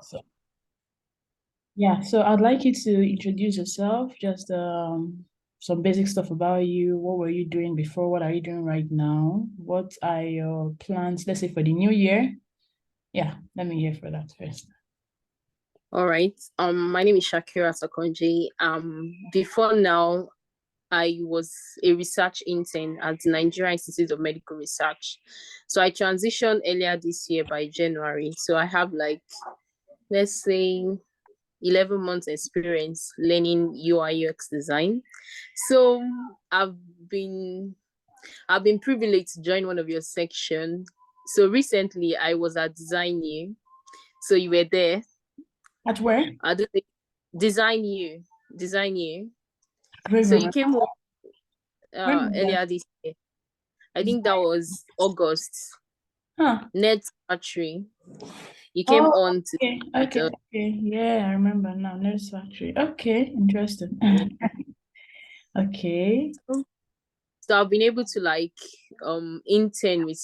So, yeah, so I'd like you to introduce yourself, just some basic stuff about you. What were you doing before? What are you doing right now? What are your plans, let's say, for the new year? Yeah, let me hear for that first. All right. My name is Shakirat Akanji. Before now, I was a research intern at the Nigerian Institute of Medical Research. So I transitioned earlier this year by January. So I have let's say 11 months experience learning UI UX design. So I've been I've been privileged to join one of your section. So recently I was at Design You. So you were there. At where? I do think Design You. Design You. I don't So you remember. came home When was that? earlier this year. I think that was August. Huh. Net Factory. You came Oh, on to okay, with okay, us. okay. Yeah, I remember now. Nurse Factory. Okay, interesting. Yeah. Okay. So I've been able to intern with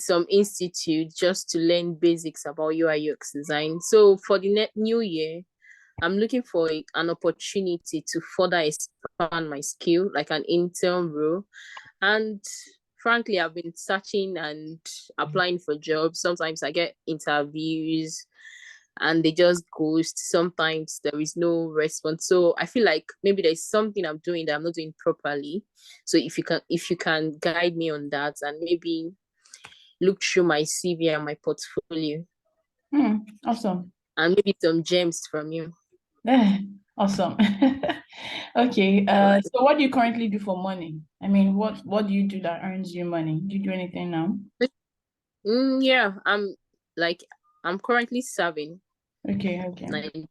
some institute just to learn basics about UI UX design. So for the new year, I'm looking for an opportunity to further expand my skill, like an intern role. And frankly, I've been searching and applying for jobs. Sometimes I get interviews and they just ghost. Sometimes there is no response. So I feel like maybe there's something I'm doing that I'm not doing properly. So if you can guide me on that and maybe look through my CV and my portfolio Awesome. and maybe some gems from you. Awesome. Okay. All right. So what do you currently do for money? I mean, what do you do that earns you money? Do you do anything now? Yeah, like I'm currently serving Okay, okay. Nigeria.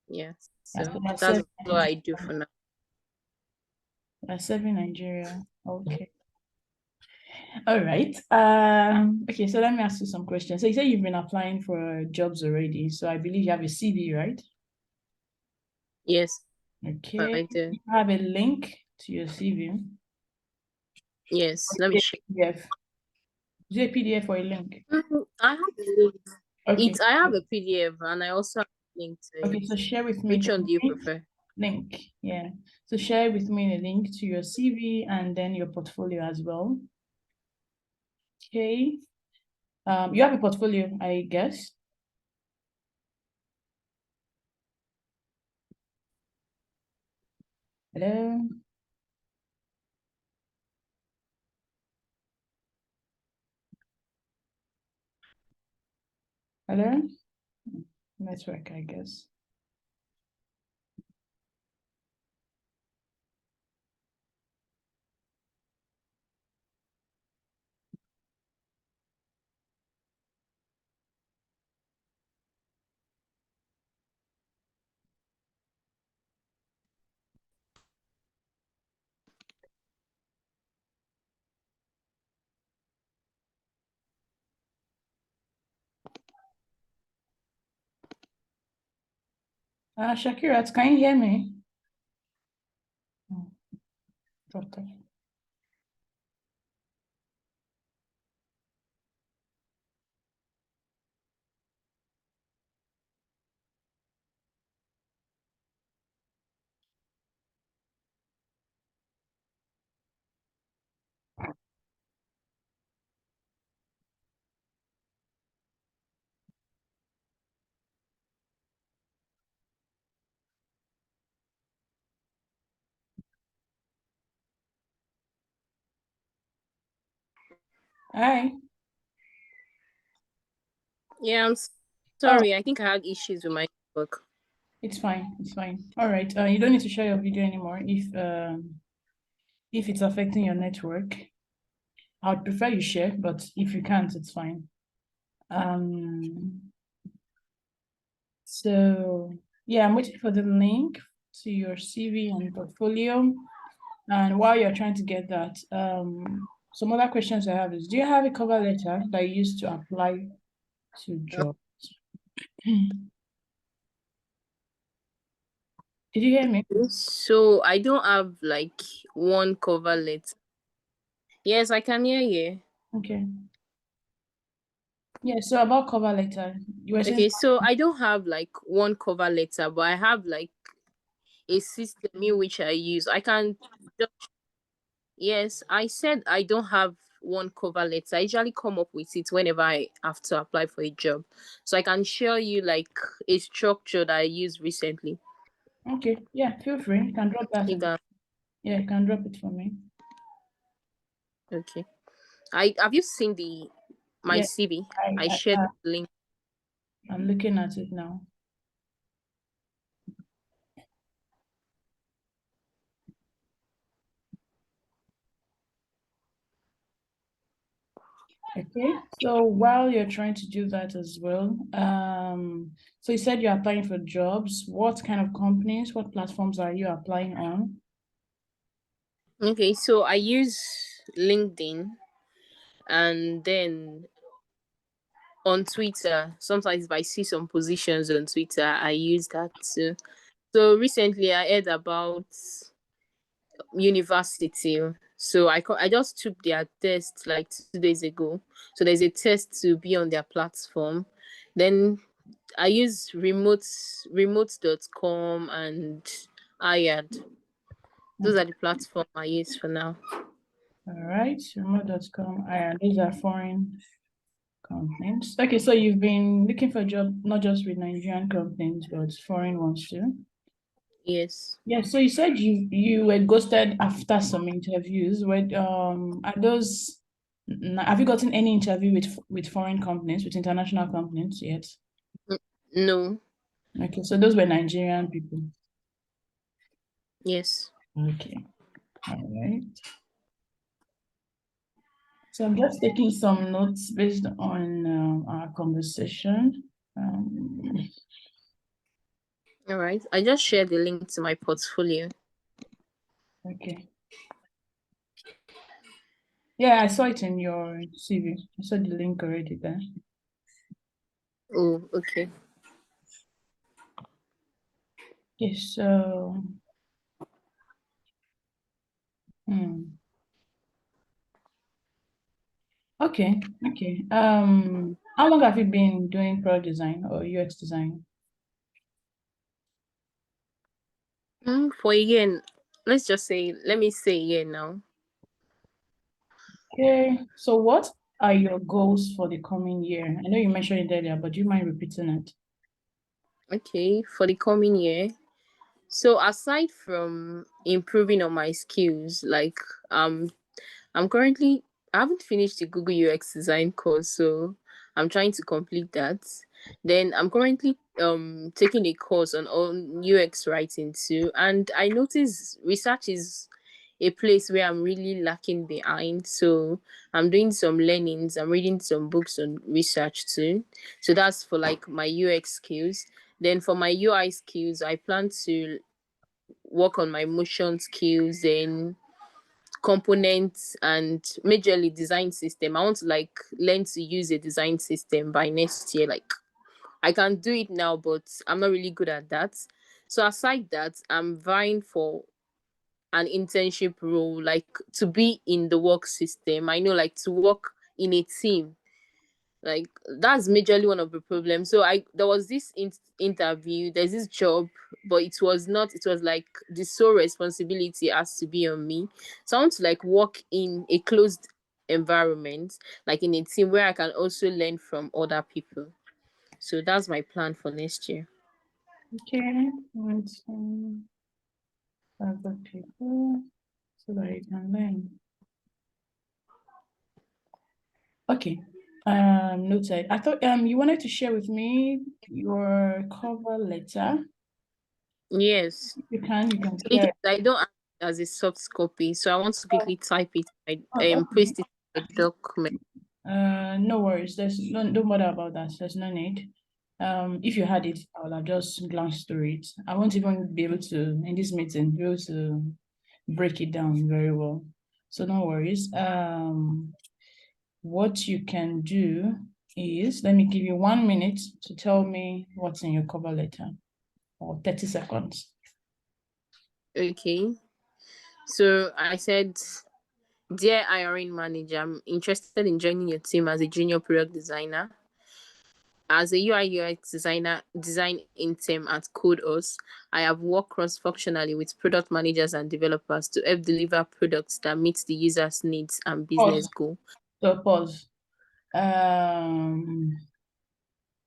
Yeah, Yeah, so so that's that's serving what I Nigeria. do for now. That's serving Nigeria. Okay. All right. Okay, so let me ask you some questions. So you say you've been applying for jobs already. So I believe you have a CV, right? Yes, Okay. I do. You have a link to your CV. Yes, let me check. PDF. Is it a PDF or a link? I have a link. Okay. I have a PDF and I also have a link to Okay, it. so share with me Which the one do you link. prefer? Link. Yeah. So share with me the link to your CV and then your portfolio as well. Okay. You have a portfolio, I guess. Hello. Hello. Network, I guess. Shakirat, can you hear me? Oh, dropped off. Hi. Yeah, I'm Oh, sorry. I think I had issues with my network. it's fine. It's fine. All right. You don't need to share your video anymore if it's affecting your network. I'd prefer you share, but if you can't, it's fine. Um, so yeah, I'm waiting for the link to your CV and portfolio. And while you're trying to get that, some other questions I have is, do you have a cover letter that you used to apply to jobs? Did you hear me? So I don't have one cover letter. Yes, I can hear you. Okay. Yeah, so about cover letter, you were saying, Okay, so I don't have like one cover letter, but I have like a system in which I use. I can just, yes, I said I don't have one cover letter. I usually come up with it whenever I have to apply for a job. So I can show you like a structure that I used recently. okay, yeah, feel free. You can drop that. If that Yeah, you can drop it for me. okay. I have you seen the my Yeah, CV? I, I I, shared I the link. I'm looking at it now. Okay, so while you're trying to do that as well, so you said you're applying for jobs. What kind of companies, what platforms are you applying on? Okay, so I use LinkedIn and then on Twitter. Sometimes if I see some positions on Twitter, I use that too. So recently I heard about university. So I just took their test like 2 days ago. So there's a test to be on their platform. Then I use remote.com and iad. Those Okay, are the platform I use for now. all right, remote.com. These are foreign companies. Okay, so you've been looking for a job not just with Nigerian companies, but foreign ones too. Yes. Yeah, so you said you were ghosted after some interviews. Are those have you gotten any interview with foreign companies, with international companies yet? N- No. Okay, so those were Nigerian people. Yes. Okay, all right. So I'm just taking some notes based on our conversation. Um, All right. I just shared the link to my portfolio. okay. Yeah, I saw it in your CV. I saw the link already there. Oh, okay. Okay, so hmm. Okay, okay. How long have you been doing product design or UX design? For a year, let's just say, let me say a year now. Okay, so what are your goals for the coming year? I know you mentioned it earlier, but do you mind repeating it? Okay, for the coming year. So aside from improving on my skills, like um I'm currently I haven't finished the Google UX design course, so I'm trying to complete that. Then I'm currently taking a course on UX writing too, and I notice research is a place where I'm really lacking behind. So I'm doing some learnings, I'm reading some books on research too. So that's for like my UX skills. Then for my UI skills, I plan to work on my motion skills and components and majorly design system. I want to like learn to use a design system by next year. Like I can do it now, but I'm not really good at that. So aside that, I'm vying for an internship role, like to be in the work system. I know like to work in a team, like that's majorly one of the problems. So I there was this interview, there's this job, but it was not, it was like the sole responsibility has to be on me. So I want to like work in a closed environment, like in a team where I can also learn from other people. So that's my plan for next year. Okay, and other people so that you can learn. Okay. Noted. I thought you wanted to share with me your cover letter. Yes. You can So it is, share. I don't have it as a soft copy, so I want to Oh, quickly type it and okay. paste it in a document. No worries. There's no don't bother about that. There's no need. If you had it, I will have just glanced through it. I won't even be able to in this meeting be able to break it down very well. So no worries. What you can do is let me give you 1 minute to tell me what's in your cover letter, or 30 seconds. Okay. So I said, Dear hiring manager, I'm interested in joining your team as a junior product designer. As a UI UX designer, design intern at CodeUs, I have worked cross-functionally with product managers and developers to help deliver products that meet the user's needs and business Pause. goal. So pause.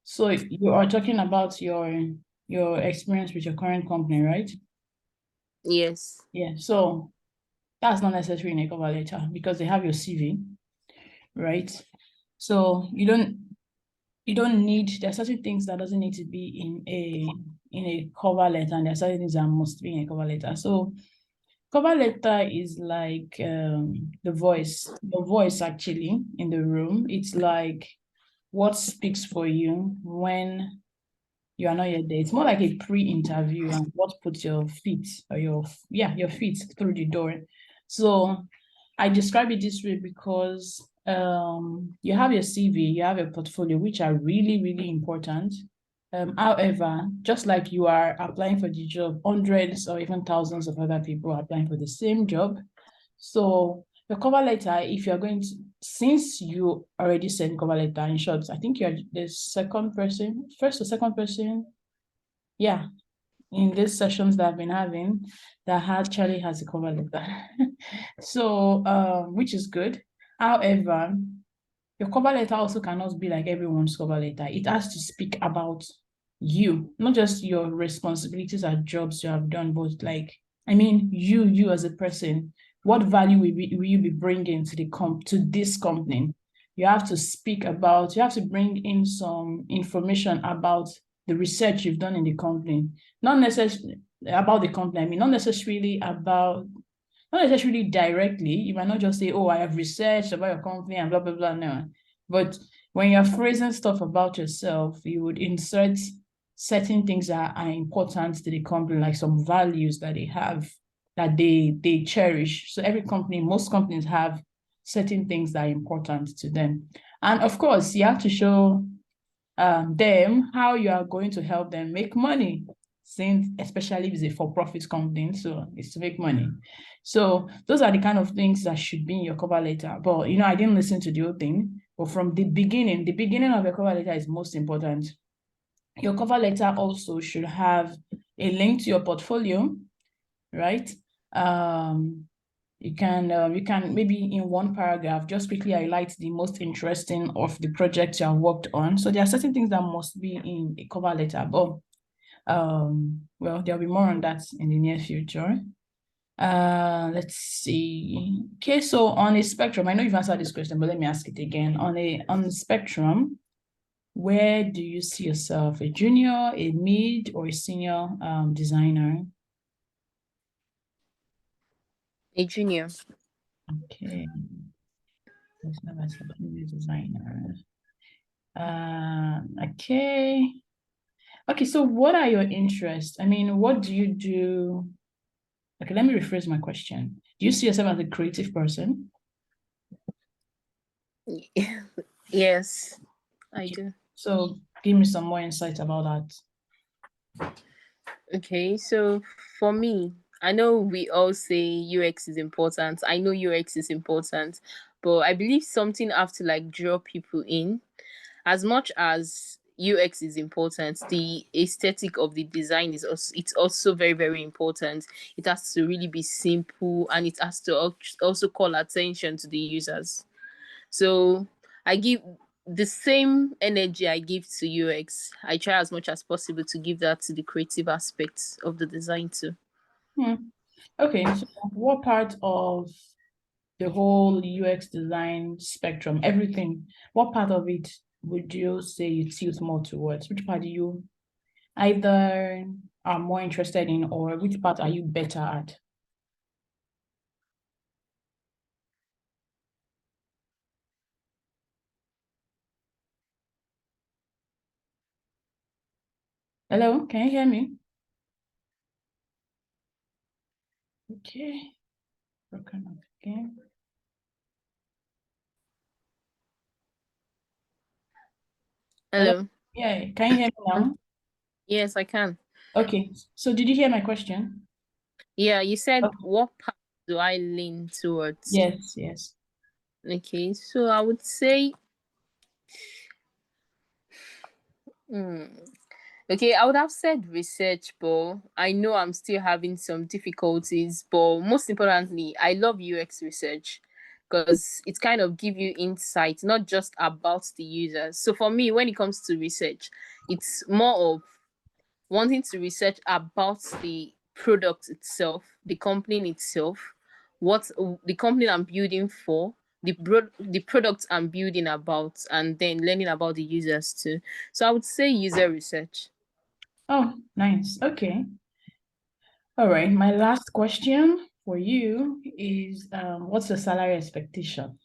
So you are talking about your experience with your current company, right? Yes. Yeah. So that's not necessary in a cover letter because they have your CV, right? So you don't need, there are certain things that doesn't need to be in a cover letter, and there are certain things that must be in a cover letter. So cover letter is like the voice, your voice actually in the room. It's like what speaks for you when you are not yet there. It's more like a pre-interview and what puts your feet or your feet through the door. So I describe it this way because you have your CV, you have your portfolio, which are really, really important. However, just like you are applying for the job, hundreds or even thousands of other people are applying for the same job. So your cover letter, if you're going to, since you already sent cover letter, in short, I think you're the second person, first or second person, yeah, in these sessions that I've been having, that actually has a cover letter. So, which is good. However, your cover letter also cannot be like everyone's cover letter. It has to speak about you, not just your responsibilities or jobs you have done, but like, I mean, you as a person, what value will you be bringing to to this company? You have to speak about, you have to bring in some information about the research you've done in the company, not necessarily about the company. I mean, not necessarily directly. You might not just say, "Oh, I have researched about your company and blah blah blah." No, but when you're phrasing stuff about yourself, you would insert certain things that are important to the company, like some values that they have that they cherish. So every company, most companies have certain things that are important to them, and of course, you have to show them how you are going to help them make money, since especially if it's a for-profit company, so it's to make money. So those are the kind of things that should be in your cover letter. But I didn't listen to the whole thing. But from the beginning of your cover letter is most important. Your cover letter also should have a link to your portfolio, right? Um, you can maybe in one paragraph just quickly highlight the most interesting of the projects you have worked on. So there are certain things that must be in a cover letter, but well, there'll be more on that in the near future. Let's see. Okay, so on a spectrum, I know you've answered this question, but let me ask it again. On the spectrum, where do you see yourself? A junior, a mid, or a senior designer? A junior. Okay. As a junior designer. Okay. Okay, so what are your interests? I mean, what do you do? Okay, let me rephrase my question. Do you see yourself as a creative person? Yes, I Okay. do. So give me some more insight about that. Okay, so for me, I know we all say UX is important. I know UX is important, but I believe something have to like draw people in. As much as UX is important, the aesthetic of the design is also very very important. It has to really be simple and it has to also call attention to the users. So I give the same energy I give to UX. I try as much as possible to give that to the creative aspects of the design too. Hmm. Okay, so what part of the whole UX design spectrum, everything, what part of it would you say you tilt more towards? Which part do you either are more interested in, or which part are you better at? Hello, can you hear me? Okay, broken up again. Hello, Hello. yeah, can you hear me now? Yes, I can. Okay, so did you hear my question? Yeah, you said Okay. what part do I lean towards? Yes, yes. Okay, so I would say Hmm. Okay, I would have said research, but I know I'm still having some difficulties. But most importantly, I love UX research because it kind of give you insight, not just about the users. So for me, when it comes to research, it's more of wanting to research about the product itself, the company itself, what the company I'm building for, the product I'm building about, and then learning about the users too. So I would say user research. Oh, nice. Okay. All right. My last question for you is what's your salary expectation?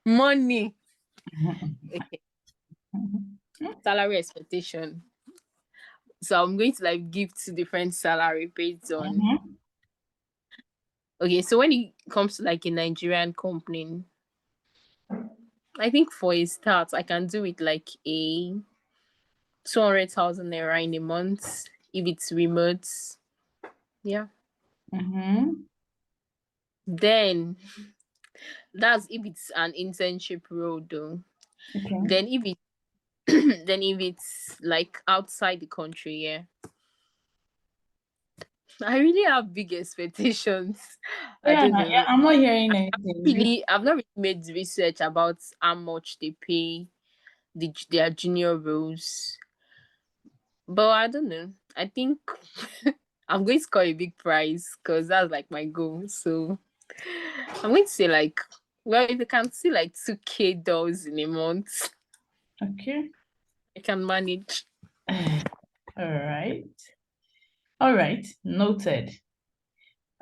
Money. Okay. Salary expectation. So I'm going to like give two different salary based on. Mhm. Okay, so when it comes to like a Nigerian company, I think for a start I can do it like a 200,000 naira in a month if it's remote. Yeah. Mhm. Then that's if it's an internship role though. Okay. Then if it then if it's like outside the country, yeah. I really have big expectations. I Yeah, don't yeah, know. I'm not hearing anything. I've not really made research about how much they pay their junior roles. But I don't know. I think I'm going to score a big prize because that's like my goal. So I'm going to say like, well, if you can see like 2K dollars in a month, Okay. I can manage. All right. All right. Noted.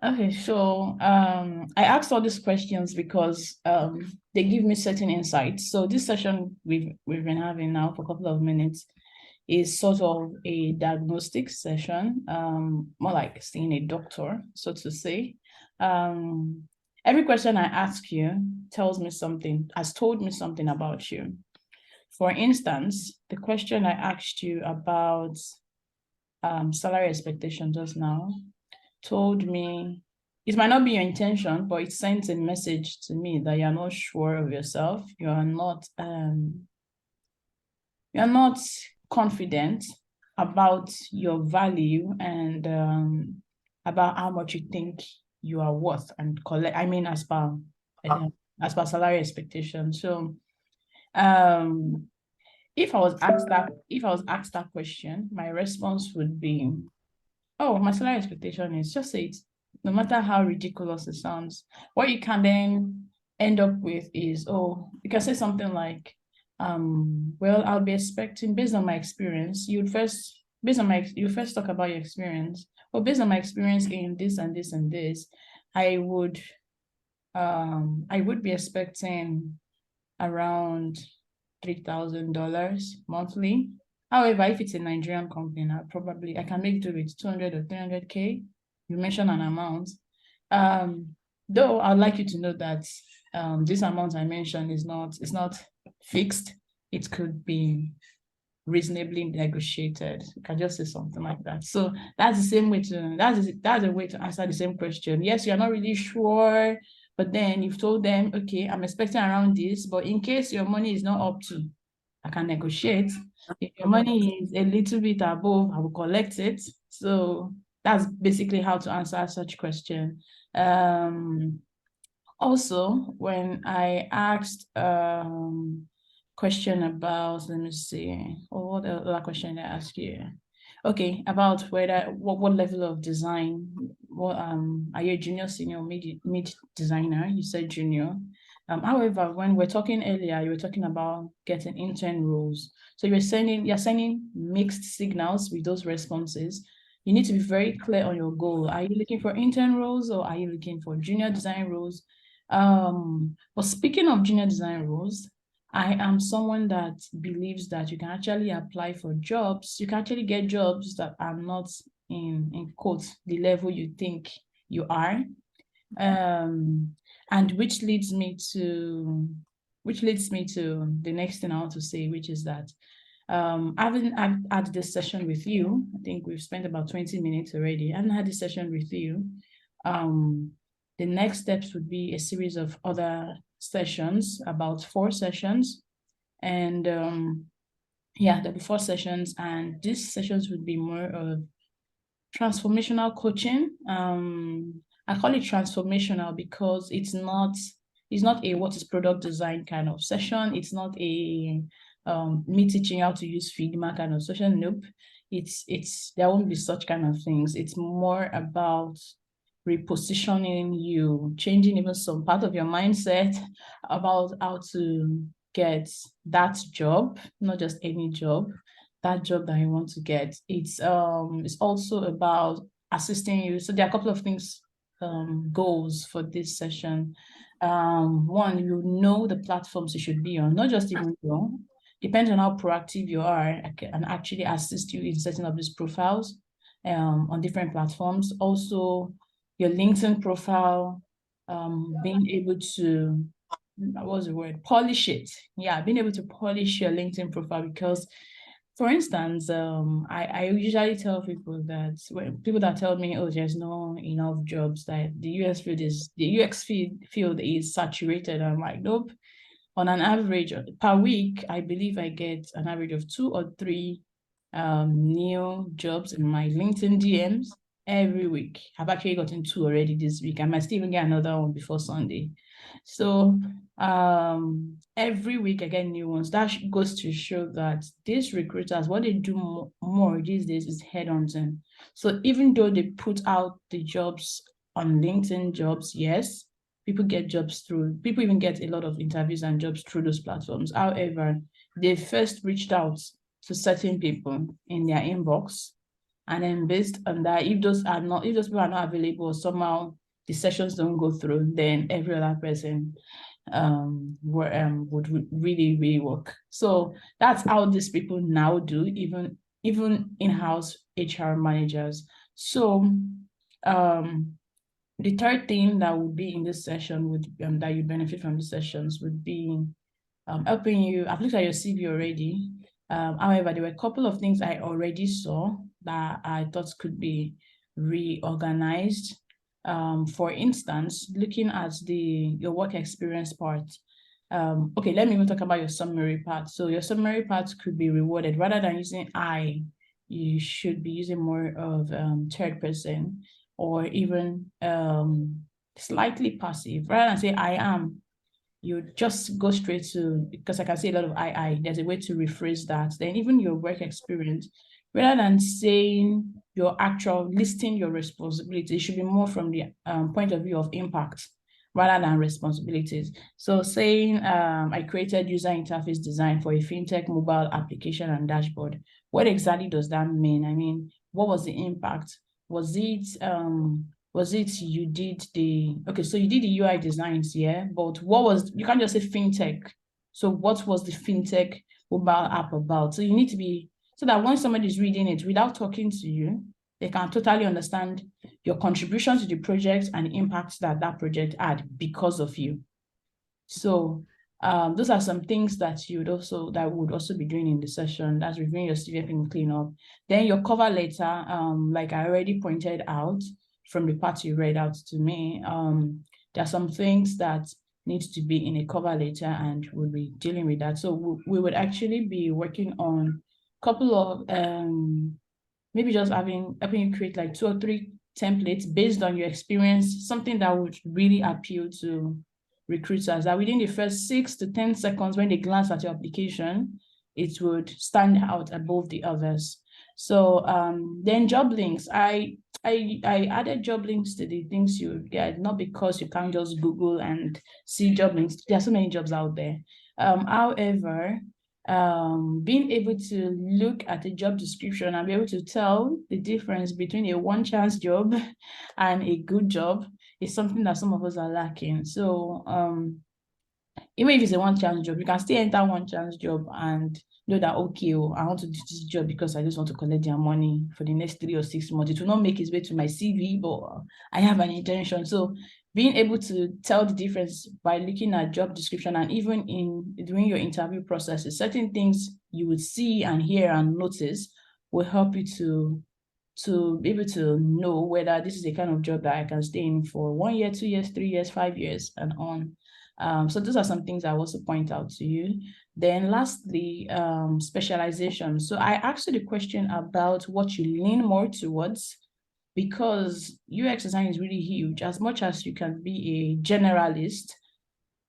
Okay, so I asked all these questions because they give me certain insights. So this session we've been having now for a couple of minutes is sort of a diagnostic session, more like seeing a doctor, so to say. Every question I ask you tells me something, has told me something about you. For instance, the question I asked you about salary expectation just now told me it might not be your intention, but it sends a message to me that you're not sure of yourself. You're not confident about your value and about how much you think you are worth and collect. I mean, as per salary expectation. So, um, if I was asked that question, my response would be, oh, my salary expectation is just say it, no matter how ridiculous it sounds. What you can then end up with is, oh, you can say something like, well, I'll be expecting based on my experience, you first talk about your experience. Well, based on my experience in this and this and this, I would I would be expecting around $3,000 monthly. However, if it's a Nigerian company, I can make do with 200 or 300K. You mentioned an amount. Though I'd like you to know that this amount I mentioned is not fixed. It could be reasonably negotiated. You can just say something like that. So that's the same way to that's a way to answer the same question. Yes, you're not really sure, but then you've told them, okay, I'm expecting around this, but in case your money is not up to, I can negotiate. If your money is a little bit above, I will collect it. So that's basically how to answer such question. Also, when I asked question about, let me see, what the other question I asked you? Okay, about what level of design, what are you a junior, senior, mid designer? You said junior. However, when we're talking earlier, you were talking about getting intern roles. So you're sending mixed signals with those responses. You need to be very clear on your goal. Are you looking for intern roles or are you looking for junior design roles? But speaking of junior design roles, I am someone that believes that you can actually apply for jobs. You can actually get jobs that are not in quotes the level you think you are. Um, and which leads me to the next thing I want to say, which is that having had this session with you, I think we've spent about 20 minutes already. I haven't had this session with you. Um, the next steps would be a series of other sessions, about 4 sessions. And Yeah, there'll be 4 sessions, and these sessions would be more of transformational coaching. I call it transformational because it's not a what is product design kind of session. It's not a me teaching how to use Figma kind of session. Nope. It's there won't be such kind of things. It's more about repositioning you, changing even some part of your mindset about how to get that job, not just any job, that job that you want to get. It's also about assisting you. So there are a couple of things, goals for this session. One, you know the platforms you should be on, not just even know. Depends on how proactive you are, I can actually assist you in setting up these profiles on different platforms. Also, your LinkedIn profile, being able to, what's the word? Polish it. Yeah, being able to polish your LinkedIn profile because, for instance, I usually tell people that when people that tell me, oh, there's no enough jobs, that the UX field is saturated. I'm like, nope. On an average per week, I believe I get an average of 2 or 3 new jobs in my LinkedIn DMs every week. I've actually gotten 2 already this week. I might still even get another one before Sunday. So every week I get new ones. That goes to show that these recruiters, what they do more these days is headhunting. So even though they put out the jobs on LinkedIn jobs, yes, people even get a lot of interviews and jobs through those platforms. However, they first reached out to certain people in their inbox, and then based on that, if those people are not available, or somehow the sessions don't go through, then every other person would really, really work. So that's how these people now do, even in-house HR managers. So the third thing that would be in this session would that you benefit from the sessions would be helping you. I've looked at your CV already. However, there were a couple of things I already saw that I thought could be reorganized. For instance, looking at your work experience part. Okay, let me even talk about your summary part. So your summary part could be rewarded rather than using I. You should be using more of third person, or even slightly passive. Rather than say I am, you just go straight to, because I can see a lot of there's a way to rephrase that. Then even your work experience, rather than saying your actual listing your responsibility, it should be more from the point of view of impact rather than responsibilities. So saying I created user interface design for a fintech mobile application and dashboard. What exactly does that mean? I mean, what was the impact? Was it you did so you did the UI designs, yeah, but you can't just say fintech. So what was the fintech mobile app about? So you need to be, so that when somebody is reading it without talking to you, they can totally understand your contribution to the project and the impact that that project had because of you. So those are some things that would also be doing in the session. That's reviewing your CV and clean up. Then your cover letter, like I already pointed out from the part you read out to me, there are some things that needs to be in a cover letter, and we'll be dealing with that. So we would actually be working on a couple of maybe just helping you create like 2 or 3 templates based on your experience, something that would really appeal to recruiters, that within the first 6 to 10 seconds when they glance at your application, it would stand out above the others. So then job links, I added job links to the things you get, not because you can't just Google and see job links. There are so many jobs out there. However, being able to look at a job description and be able to tell the difference between a one-chance job and a good job is something that some of us are lacking. So even if it's a one-chance job, you can still enter one-chance job and know that, okay, oh, I want to do this job because I just want to collect their money for the next 3 or 6 months. It will not make its way to my CV, but I have an intention. So being able to tell the difference by looking at job description, and even in during your interview processes, certain things you would see and hear and notice will help you to be able to know whether this is a kind of job that I can stay in for 1 year, 2 years, 3 years, 5 years, and on. So those are some things I also point out to you. Then lastly, specialization. So I asked you the question about what you lean more towards, because UX design is really huge. As much as you can be a generalist,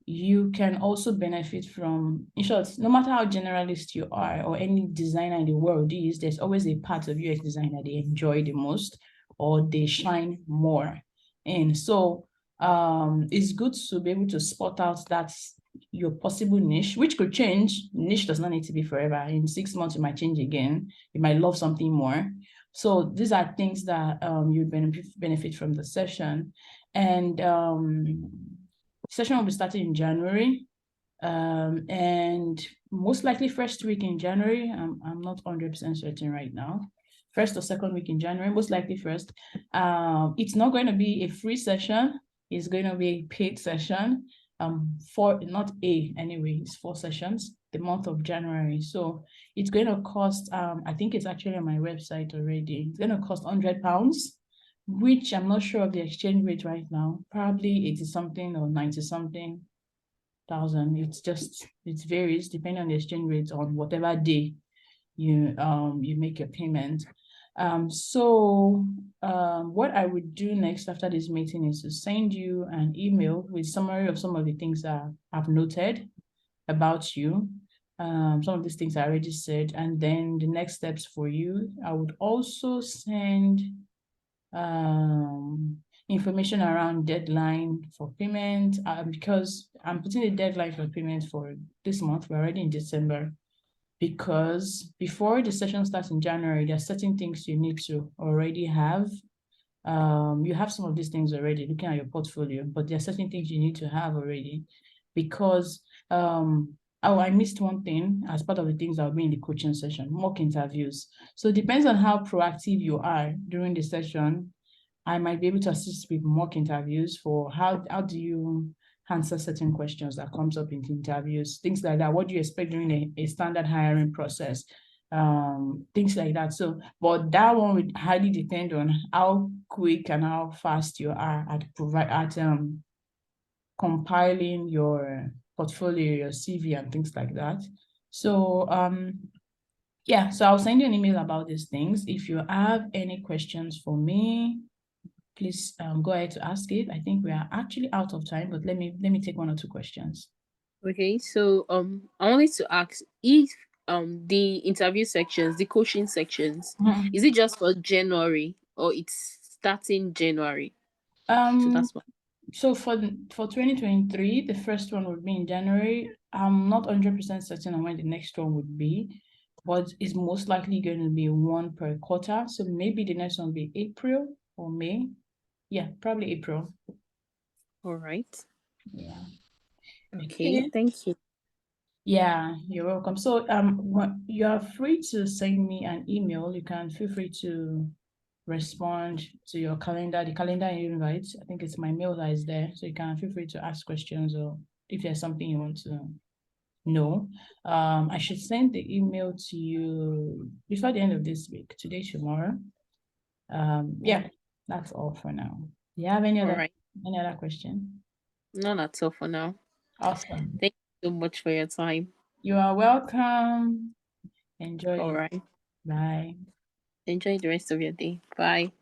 you can also benefit from, in short, no matter how generalist you are or any designer in the world is, there's always a part of UX design that they enjoy the most or they shine more in. So it's good to be able to spot out that your possible niche, which could change. Niche does not need to be forever. In 6 months, you might change again. You might love something more. So these are things that you benefit from the session. And session will be starting in January. And most likely first week in January. I'm not 100% certain right now. First or second week in January, most likely first. It's not going to be a free session. It's going to be a paid session. It's 4 sessions the month of January. So it's going to cost, I think it's actually on my website already. It's going to cost £100, which I'm not sure of the exchange rate right now. Probably 80 something or 90 something thousand. It varies depending on the exchange rate on whatever day you make your payment. What I would do next after this meeting is to send you an email with summary of some of the things that I've noted about you. Some of these things I already said, and then the next steps for you. I would also send information around deadline for payment, because I'm putting a deadline for payment for this month. We're already in December, because before the session starts in January, there are certain things you need to already have. You have some of these things already looking at your portfolio, but there are certain things you need to have already, because I missed one thing as part of the things that will be in the coaching session: mock interviews. So it depends on how proactive you are during the session. I might be able to assist with mock interviews for how do you answer certain questions that comes up in interviews, things like that. What do you expect during a standard hiring process? Things like that. So, but that one would highly depend on how quick and how fast you are at compiling your portfolio, your CV, and things like that. So, yeah, so I'll send you an email about these things. If you have any questions for me, please go ahead to ask it. I think we are actually out of time, but let me take 1 or 2 questions. Okay, so I wanted to ask if the interview sections, the coaching sections, is it just for January or it's starting January? So Um, that's one. so for 2023, the first one would be in January. I'm not 100% certain on when the next one would be, but it's most likely going to be one per quarter. So maybe the next one will be April or May. Yeah, probably April. All right. Yeah. Okay, Okay. thank you. Yeah, you're welcome. So you are free to send me an email. You can feel free to respond to your calendar, the calendar invite. I think it's my mail that is there. So you can feel free to ask questions, or if there's something you want to know. I should send the email to you before the end of this week, today, tomorrow. Yeah, that's all for now. Do you have All right. any other question? None at all for now. Awesome. Thank you so much for your time. You are welcome. Enjoy All it. right. Bye. Enjoy the rest of your day. Bye.